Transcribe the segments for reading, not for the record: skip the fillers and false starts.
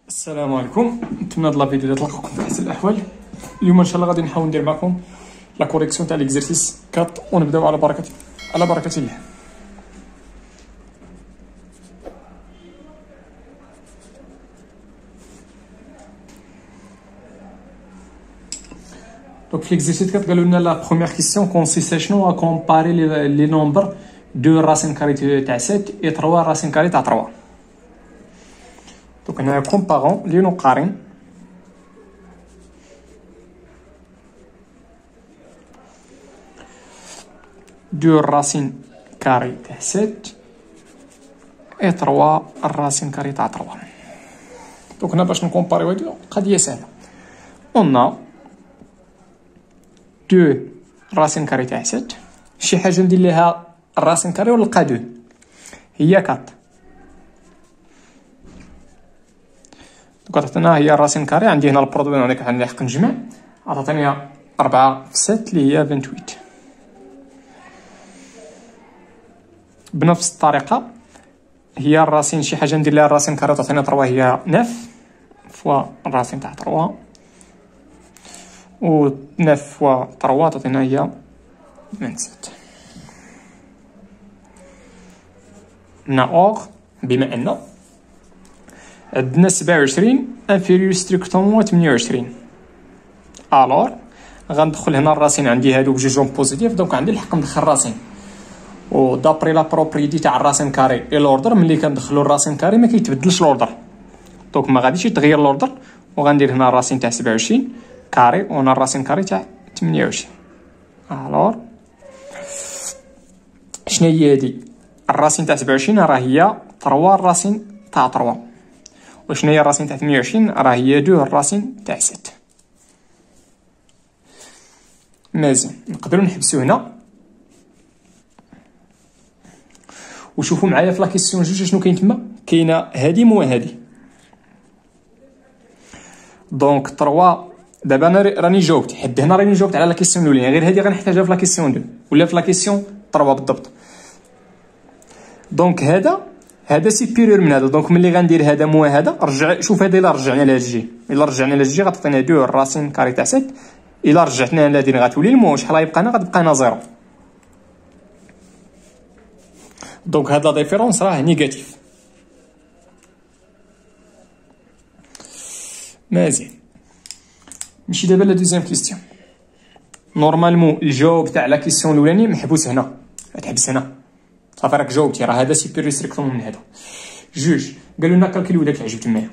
السلام عليكم. نتمنى هاد الفيديو تلقاكم في احسن الاحوال. اليوم ان شاء الله غادي نحاول ندير معكم لا كوريكسيون تاع ليكزرسيس 4 ونبداو على بركه الله. Donc l'exercice 4 قالوا لنا لا بروميير كيسيون كونسيست شنو كومباري لي نومبر دو راسين كاري تاع 7 اي 3 راسين كاري تاع 3. دونك هنا كومبارون لي نقارن دو راسين كاري تاع 7 اي 3 الراسين كاري تاع 3. دونك هنا باش نكومباريو هادو قضيه سهله. قلنا دو راسين كاري تاع 7 شي حاجه ندير ليها الراسين كاري ونلقى دو هي 4. دونك عطاتنا هي الراسين كاري، عندي هنا البرودوي هناك عندي حق نجمع، عطاتني 4 في 7 اللي هي 28. بنفس الطريقه هي الراسين شي حاجه ندير لها الراسين كاري تعطينا 3 هي 9 فوا الراسين تاع 3 و 9 فوا 3 تعطينا هي 27. هنا اور بما ان عندنا 27 انفيريور ستريكتومون 28 الور غندخل هنا الراسين عندي هادو بجوجهم بوزيتيف، دونك عندي الحق ندخل راسين و دابري لا بروبريتي تاع الراسين كاري اي لوردر ملي كندخلو الراسين كاري ما كيتبدلش لوردر، دونك ما غاديش يتغير لوردر. وغندير هنا الراسين تاع 27 كاري وهنا الراسين كاري تاع 28. الور شنو هي هادي؟ الراسين تاع 27 راه هي 3 الراسين تاع 3، وشنو هي الراسين تاع 28 راه هي 2 الراسين تاع 7. مزيان نقدروا نحبسوا هنا وشوفوا معايا في لا كيسيون جوج شنو كاين تما. كاينه هادي مو هادي، دونك 3 دابا انا راني جاوبت حد هنا راني جاوبت على لا كيسيون الاولى، غير هادي غنحتاجها في لا كيسيون 2 ولا في لا كيسيون 3 بالضبط. دونك هذا سيبيريور من هذا، دونك ملي غندير هذا مو هذا رجع شوف هذا الا رجعنا لهاد الجي، الا رجعنا لهاد الجي غتعطينا 2 الراسين كاري تاع 7، الا رجعتنا لهادي غتولي المو شحال غيبقى لنا؟ غتبقى لنا 0. دونك هاد لا ديفيرونس راه نيجاتيف. مزيان نمشي دابا لا دوزيام كيستيون. نورمالمون الجواب تاع لا كيسيون الاولاني محبوس هنا، تحبس هنا صافي راك جاوبتي، راه هذا سيبيريور ستريكتوم من هذا. جوج قالوا لنا كالكيلو داك اللي عجبت معايا.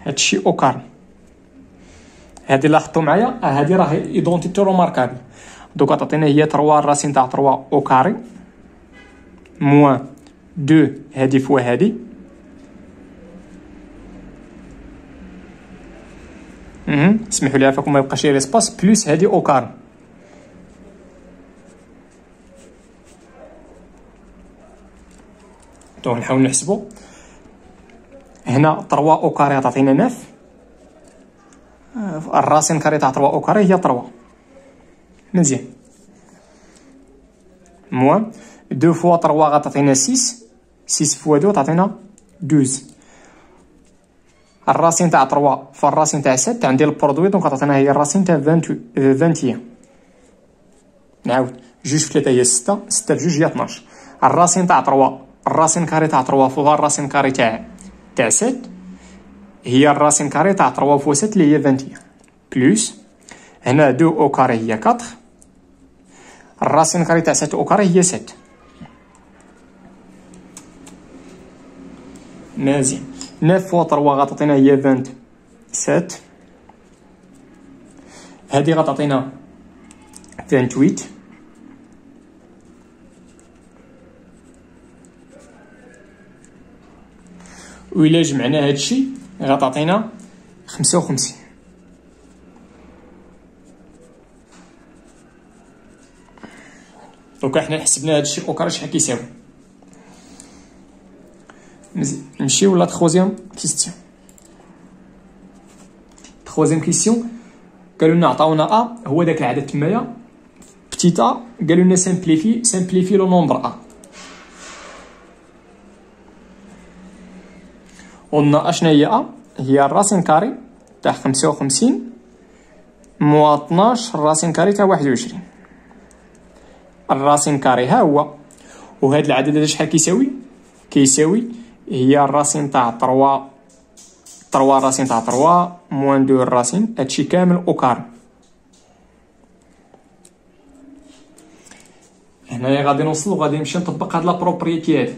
هادشي اوكار هادي لاحظتوا معايا، هادي راه ايدونتيتي روماركابل. دوك تعطينا هي 3 الراسين تاع 3 او كاري موان 2 هادي فوا هادي اسمحوا لي عافاكم ما يبقاش غير اسباس بلس هادي او كاري. دونك نحاول نحسبوا هنا 3 او كاري تعطينا 9 الراسين كاري تاع 3 او كاري هي 3. مزيان موان 2 فوا 3 غتعطينا 6 فوا 2 تعطينا 12. الراسين تاع 3 فالراسين تاع 7 عندي البرودوي، دونك عطاتنا هي الراسين تاع 21. نعاود 2 في 3 هي 6 6 في 2 هي 12. الراسين تاع 3 الراسين كاري تاع 3 فوا الراسين كاري تاع 7 هي الراسين كاري تاع 3 فوا 7 اللي هي 21 بلس هنا 2 او كاري هي 4 الراسين كاري تاع 7 او كاري هي 7. مزيان 9 فوا 3 غتعطينا هي 27 هادي غتعطينا 28 وإلا جمعنا هادشي غتعطينا 55. دونك حنا حسبنا هادشي اوكار شحال كيساوي. مزيان نمشيو لا تخوازيام كيستيون. تخوازيام كيستيون قالوا لنا عطاونا ا هو داك العدد تمايا بتيت ا، قالوا لنا سامبليفي لو نومبر ا. قلنا اشنا هي ا؟ هي الراسين كاري تاع 55 موا 12 الراسين كاري تاع 21. الراسين كاري ها هو، وهذا العدد هذا شحال كيساوي هي الراسين تاع 3 الراسين تاع 3 موان 2 الراسين، هادشي كامل او كاري. هنايا غادي نوصلو، غادي نمشي نطبق هاد لا بروبريتي هادي،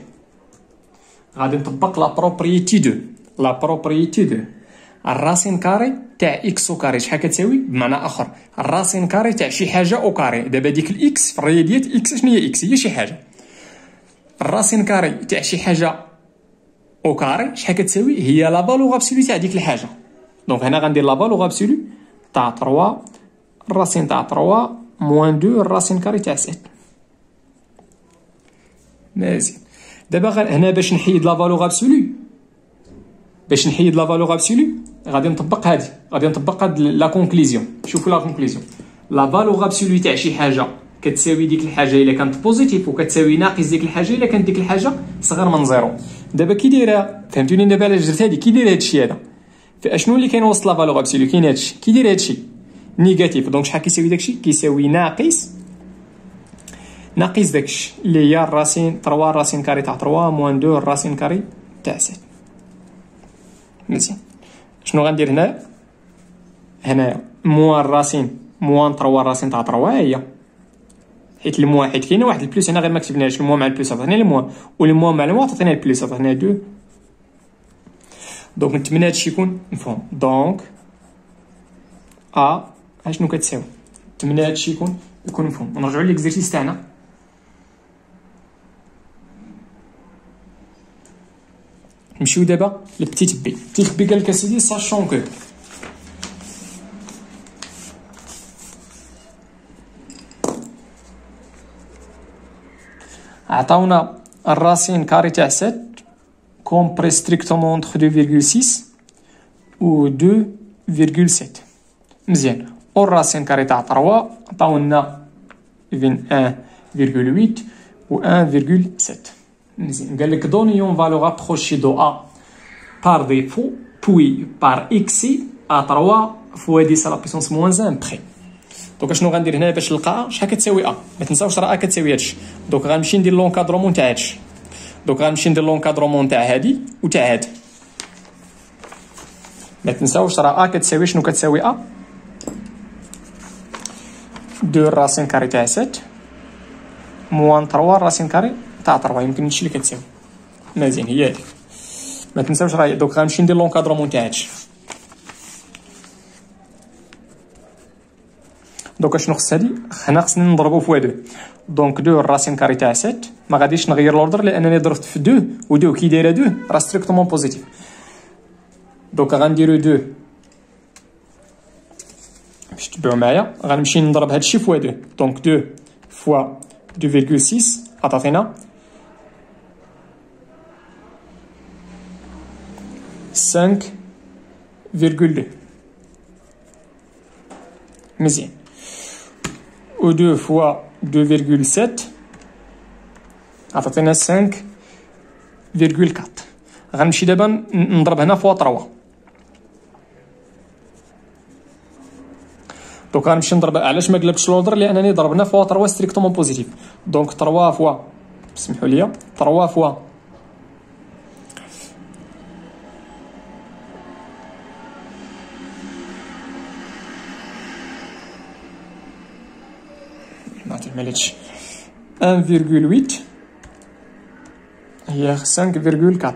غادي نطبق لا بروبريتي دو الراسين كاري تاع اكس او كاري شحال كتساوي. بمعنى اخر الراسين كاري تاع شي حاجه او كاري. دابا ديك الاكس في الرياضيات اكس شنو هي؟ اكس هي شي حاجه. الراسين كاري تاع شي حاجه او كاري شحال كتساوي؟ هي لا فالور ابسولو تاع ديك الحاجه. دونك هنا غندير لا فالور ابسولو تاع 3 الراسين تاع 3 موان 2 الراسين كاري تاع 7. مزيان. دابا هنا باش نحيد لا فالور ابسولو، غادي نطبق هاد لا كونكليزيون. شوفوا لا كونكليزيون، لا فالور ابسولو تاع شي حاجه كتساوي ديك الحاجه الا كانت بوزيتيف، وكتساوي ناقص ديك الحاجه الا كانت ديك الحاجه صغر من زيرو. دابا كي دايره، فهمتوني دابا علاش درت هادي؟ كي داير هادشي هذا فاشنو اللي كاين وسط لا فالور ابسولو؟ كاين هادشي. كي داير هادشي نيجاتيف، دونك شحال كيساوي داكشي؟ كيساوي ناقص داكشي اللي هي الراسين 3 الراسين كاري تاع 3 موان 2 الراسين كاري تاع 7. مزيان. شنو غندير هنايا موان الراسين موان 3 الراسين تاع 3 هي، حيت الموا حيت كاينه واحد البلوس هنا غير ما كتبناش. الموا مع البلوس عطينا الموا، والموا مع الموا عطينا البلوس، عطينا 2. دونك نتمنى هادشي يكون مفهوم. دونك اشنو كتساوي؟ نتمنى هادشي يكون مفهوم. نرجعوا ليكزيرسيس تاعنا. نمشيو دابا لبتيت بي. بتيت بي قال لك اسيدي ساشون كو عطاونا الراسين كاري تاع 7 كومبري ستريكتومون انتر 2,6 و 2,7. مزيان. و الراسين كاري تاع 3 عطاونا بين 1,8 و 1,7. مزيان. قال لك دونيون فالور ابروشي دو ا بار ديفو بوي بار اكسي ا 3 فوا 10 لا بيسونس موان 1 بخي. دونك شنو غندير هنا باش نلقى شحال كتساوي ا؟ ما تنساوش راه ا كتساوي هادشي. دونك غنمشي ندير لونكادرومون تاع هادشي. دونك غنمشي ندير لونكادرومون تاع هادي وتاع هادي. ما تنساوش راه ا كتساوي شنو؟ كتساوي ا 2 الراسين كاري تاع 7 موان 3 الراسين كاري تاع 3. يمكن هادشي اللي كتساوي. مزيان هي هادي. ما تنساوش راه. دونك غنمشي ندير لونكادرومون تاع هادشي. دونك شنو خص هادي؟ حنا خصنا نضربو في 2. دونك 2 الراسين كاري تاع 7. ما غاديش نغير لوردر لانني ضربت في 2 و 2 كي دايره 2 راه ستريكتومون بوزيتيف. دونك غنديرو 2 باش تبعو معايا. غنمشي نضرب هادشي في 2. دونك 2 فوا 2,6 عطاتينا 5,2. مزيان. و 2 فوا 2,7 عطاتينا 5,4. غنمشي دابا نضرب هنا فوا 3. دونك غنمشي نضرب. علاش ما قلبتش لوردر؟ لانني ضربنا فوا 3 ستريكتومون بوزيتيف. دونك 3 فوا سمحوا لي 3 فوا معليش 1,8 هي 5,4.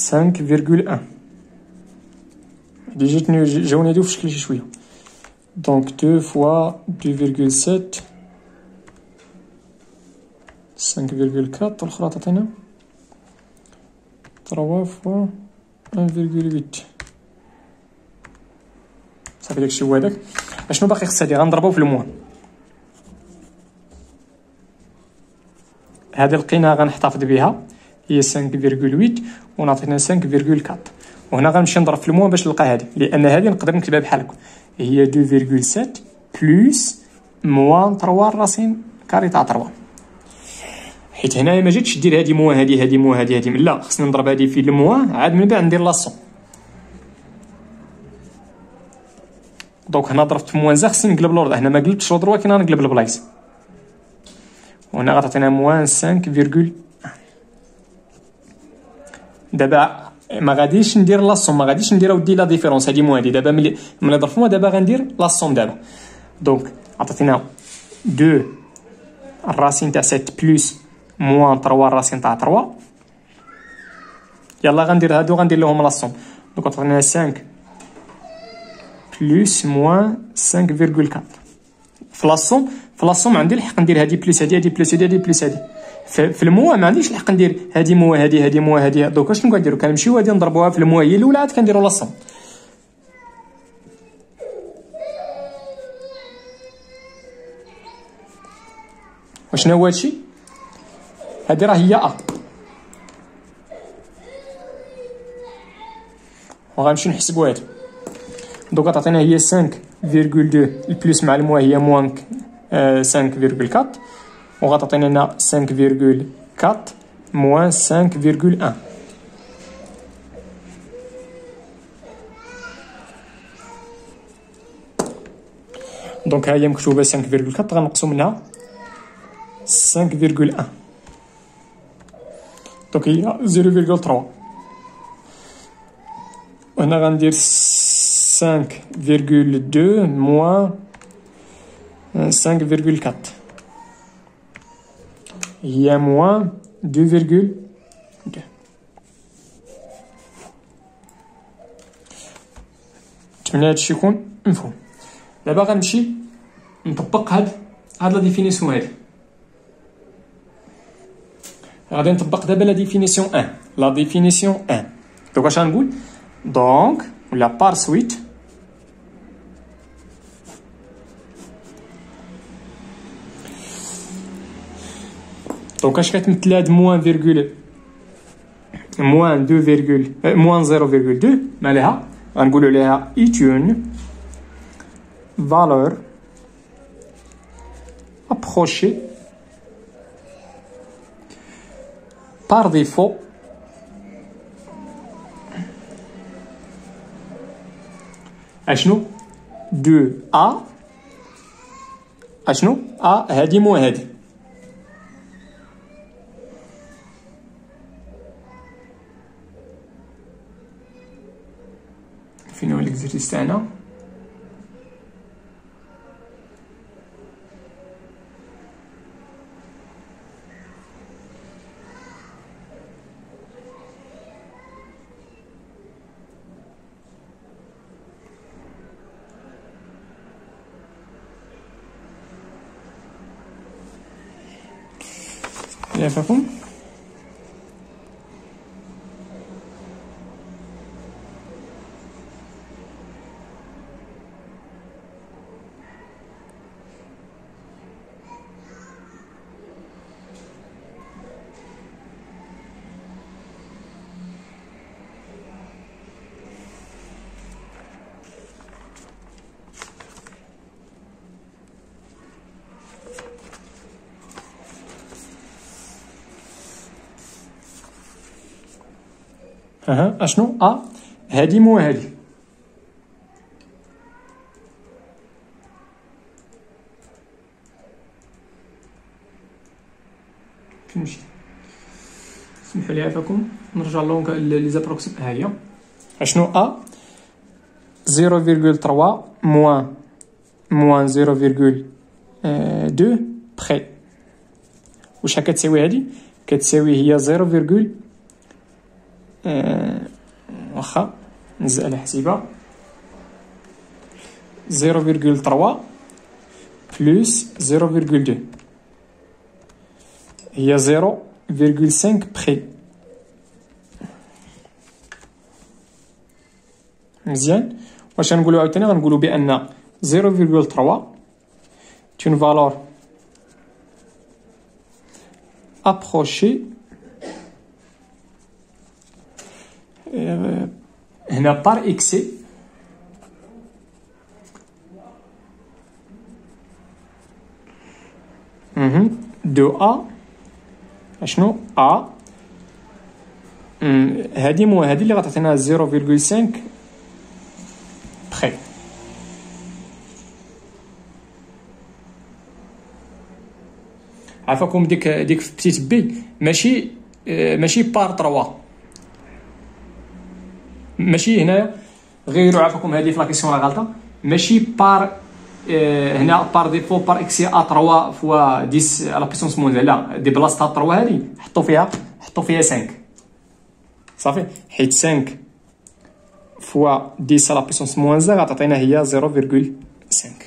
cinq virgule un. جاوني هادو في شكل شي شويه. دونك 2 فوا 2,7 5,4 والأخرى تعطينا 3 فوا 1,8. صافي داكشي هو هداك. اشنو باقي خص هادي؟ غنضربو في الموان. هادي لقيناها غنحتفظ بها هي 5,8 ونعطينا 5,4. وهنا غنمشي نضرب في الموان باش نلقى هادي، لان هادي نقدر نكتبها بحال هكا هي 2,7 بلس موان 3 راسين كاري تاع 3. حيت هنايا ما جيتش دير هادي موان هادي موان هادي لا، خصني نضرب هادي في الموان عاد من بعد ندير لاصون. دونك هنا ضربت في موان زا، خصني نقلب الوضع. هنا ما قلبتش الوضع ولكن انا نقلب البلايص. وهنا غتعطينا موان 5,1. دابا ما غاديش ندير لاصون، ما غاديش ندير اودي لا ديفيرونس هادي موان هادي. دابا ملي ضرب في موان دابا غندير لاصون دابا. دونك عطاتينا 2 الراسين تاع 7 بلس موان 3 الراسين تاع 3. يلا غندير هادو غندير لهم لاصون. دونك عطاتينا 5 بلس موان 5,4. في لاصون ما عندي الحق ندير هادي بلس هادي بلس هادي بلس هادي. في الموا ما عنديش الحق ندير هادي موا هادي موا هادي. دوك شنو كنديرو؟ كنمشيو غادي نضربوها في الموا هي الاولى عاد كنديرو لاصون. وشنو هو هادشي؟ هادي راه هي ا، وغنمشيو نحسبو هادي. دوك تعطينا هي 5,2 البلس مع الموا هي موان 5,4 وغتعطينا هنا 5,4 موان 5,1. دونك ها هي مكتوبه 5,4 غنقصو منها 5,1. دونك هي 0,3. وهنا غندير 5,2 موان 5,4 هي موان 2,2. نتمنى هادشي يكون مفهوم. دابا غنمشي نطبق هاد لا ديفينيسيون هادي. غادي نطبق دابا لا ديفينيسيون 1. لا ديفينيسيون 1 دونك اش غنقول؟ دونك ولا بار سويت دونك اش كتمثل هاد موان فيرغول موان 2 موان 0,2 مالها غنقولوا عليها ايتون valeur approchée par défaut اشنو 2a اشنو هادي مو هادي. فين هو الاكزرسيس تاعنا؟ يعرفكم اشنو هادي مو هادي. فين مشيت؟ سمحوا لي عافاكم نرجع لونك لي زابروكسيم. ها هي اشنو 0,3 موان 0,2 بخي. واش كتساوي هادي؟ كتساوي هي 0, واخا نزل على حسيبه 0,3 بلس 0,2 هي 0,5 بخي. مزيان. واش غنقولوا عاوتاني؟ غنقولوا بان 0,3 تون فالور ابروشي هنا بار اكسي دو ا اشنو ا هادي اللي غتعطينا 0,5 بخي. عافاكم ديك في بتيت بي ماشي بار 3 ماشي هنا غيروا. عافاكم هذه في لا كيسيون راه غلطه. ماشي بار هنا بار ديفو بار اكسي ا 3 فوا 10 على بيسونس موان. لا، دي بلاصه 3 هذه حطوا فيها 5 صافي، حيت 5 فوا 10 على بيسونس موان 1 غتعطينا هي 0,5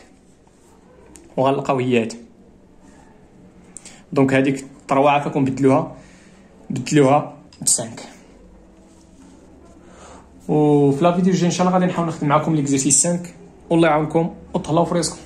وغنلقاو هي هادي. دونك هذيك 3 عافاكم بدلوها ب 5. وفي لا فيديو الجاي ان شاء الله غادي نحاول نخدم معكم ليكزيرسيس 5. والله يعاونكم وتهلاو في رزقكم.